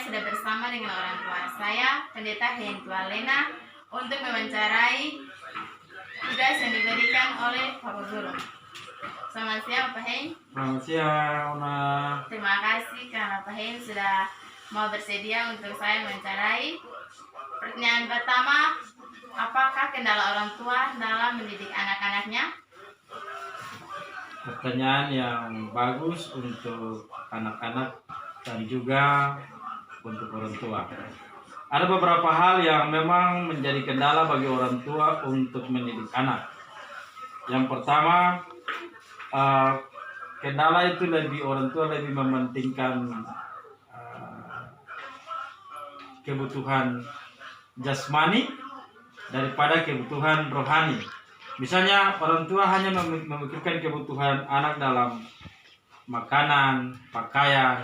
sudah bersama dengan orang tua saya, Pendeta Hentua Lena, untuk mewawancarai tugas yang diberikan oleh Bapak Guru. Selamat siang, Pak Hen. Selamat siang, Una. Terima kasih karena Pak Hen sudah mau bersedia untuk saya mewawancarai. Pertanyaan pertama, apakah kendala orang tua dalam mendidik anak-anaknya? Pertanyaan yang bagus untuk anak-anak dan juga untuk orang tua. Ada beberapa hal yang memang menjadi kendala bagi orang tua untuk mendidik anak. Yang pertama, kendala itu orang tua lebih mementingkan kebutuhan jasmani daripada kebutuhan rohani. Misalnya orang tua hanya memikirkan kebutuhan anak dalam makanan, pakaian,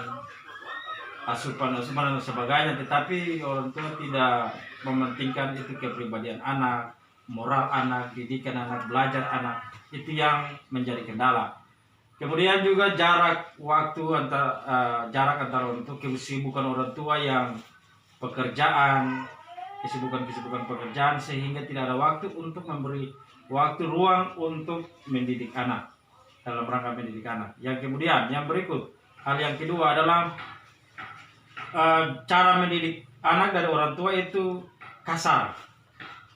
asupan dan sebagainya, tetapi orang tua tidak mementingkan itu kepribadian anak, moral anak, didikan anak, belajar anak. Itu yang menjadi kendala. Kemudian juga jarak antara untuk kesibukan orang tua yang pekerjaan, kesibukan pekerjaan, sehingga tidak ada waktu untuk memberi waktu ruang untuk mendidik anak, dalam rangka mendidik anak. Yang kemudian yang berikut, hal yang kedua adalah cara mendidik anak dari orang tua itu kasar.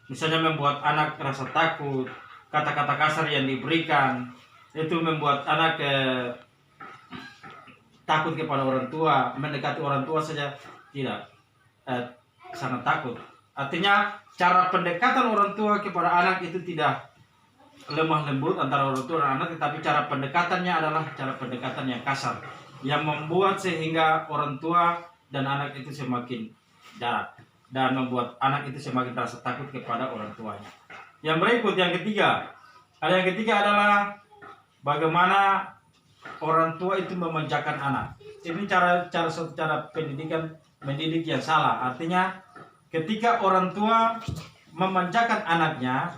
Misalnya membuat anak rasa takut, kata-kata kasar yang diberikan itu membuat anak takut kepada orang tua, mendekati orang tua saja tidak, sangat takut. Artinya cara pendekatan orang tua kepada anak itu tidak lemah lembut antara orang tua dan anak, tetapi cara pendekatannya adalah cara pendekatan yang kasar, yang membuat sehingga orang tua dan anak itu semakin jarak dan membuat anak itu semakin rasa takut kepada orang tuanya. Yang berikut, yang ketiga, hal yang ketiga adalah bagaimana orang tua itu memanjakan anak. Ini cara mendidik yang salah. Artinya ketika orang tua memanjakan anaknya,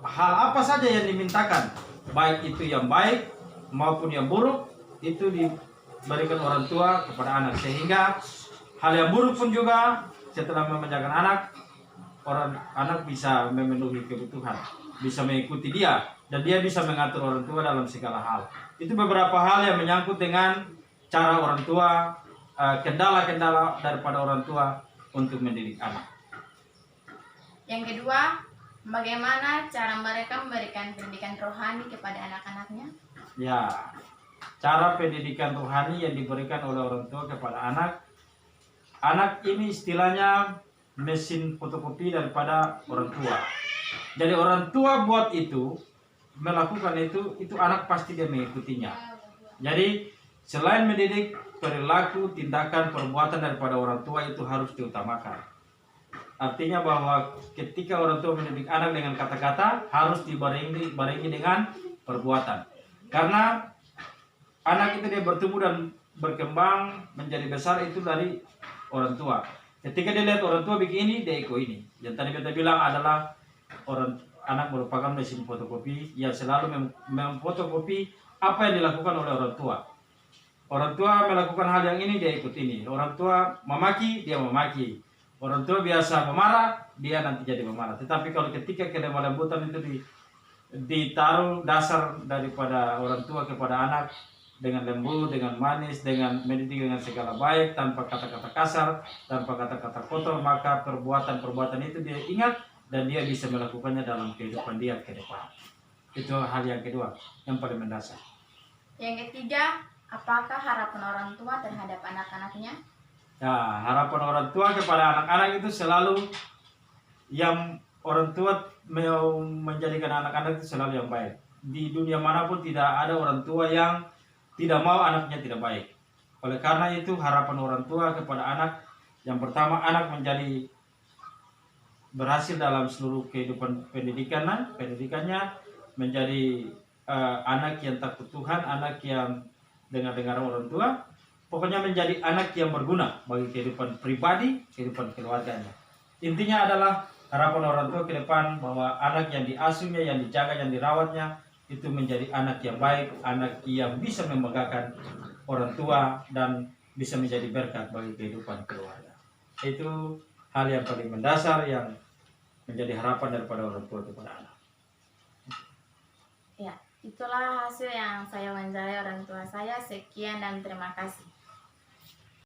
hal apa saja yang dimintakan, baik itu yang baik maupun yang buruk, itu diberikan orang tua kepada anak, sehingga hal yang buruk pun juga setelah memanjakan anak bisa memenuhi kebutuhan, bisa mengikuti dia, dan dia bisa mengatur orang tua dalam segala hal. Itu beberapa hal yang menyangkut dengan cara orang tua, kendala-kendala daripada orang tua untuk mendidik anak. Yang kedua, bagaimana cara mereka memberikan pendidikan rohani kepada anak-anaknya? Ya, cara pendidikan rohani yang diberikan oleh orang tua kepada anak ini istilahnya mesin fotokopi daripada orang tua. Jadi orang tua buat itu, melakukan itu anak pasti dia mengikutinya. Jadi selain mendidik, perilaku, tindakan, perbuatan daripada orang tua itu harus diutamakan. Artinya bahwa ketika orang tua mendidik anak dengan kata-kata, harus dibarengi dengan perbuatan. Karena anak itu dia bertumbuh dan berkembang menjadi besar itu dari orang tua. Ketika dia lihat orang tua begini, dia ikut ini. Yang tadi kita bilang adalah anak merupakan mesin fotokopi yang selalu memfotokopi apa yang dilakukan oleh orang tua. Orang tua melakukan hal yang ini, dia ikut ini. Orang tua memaki, dia memaki. Orang tua biasa memarah, dia nanti jadi memarah. Tetapi kalau ketika kelemah lembutan itu ditaruh dasar daripada orang tua kepada anak, dengan lembut, dengan manis, dengan mendidik dengan segala baik, tanpa kata-kata kasar, tanpa kata-kata kotor, maka perbuatan-perbuatan itu dia ingat dan dia bisa melakukannya dalam kehidupan dia ke depan. Itu hal yang kedua, yang paling mendasar. Yang ketiga, apakah harapan orang tua terhadap anak-anaknya? Ya, harapan orang tua kepada anak-anak itu selalu yang orang tua mau menjadikan anak-anak itu selalu yang baik. Di dunia manapun tidak ada orang tua yang tidak mau anaknya tidak baik. Oleh karena itu harapan orang tua kepada anak, yang pertama anak menjadi berhasil dalam seluruh kehidupan pendidikannya, menjadi anak yang takut Tuhan, anak yang dengar orang tua, pokoknya menjadi anak yang berguna bagi kehidupan pribadi, kehidupan keluarganya. Intinya adalah harapan orang tua ke depan bahwa anak yang diasuhnya, yang dijaga, yang dirawatnya itu menjadi anak yang baik, anak yang bisa membanggakan orang tua dan bisa menjadi berkat bagi kehidupan keluarga. Itu hal yang paling mendasar yang menjadi harapan daripada orang tua kepada anak. Ya, itulah hasil yang saya wawancarai orang tua saya. Sekian dan terima kasih.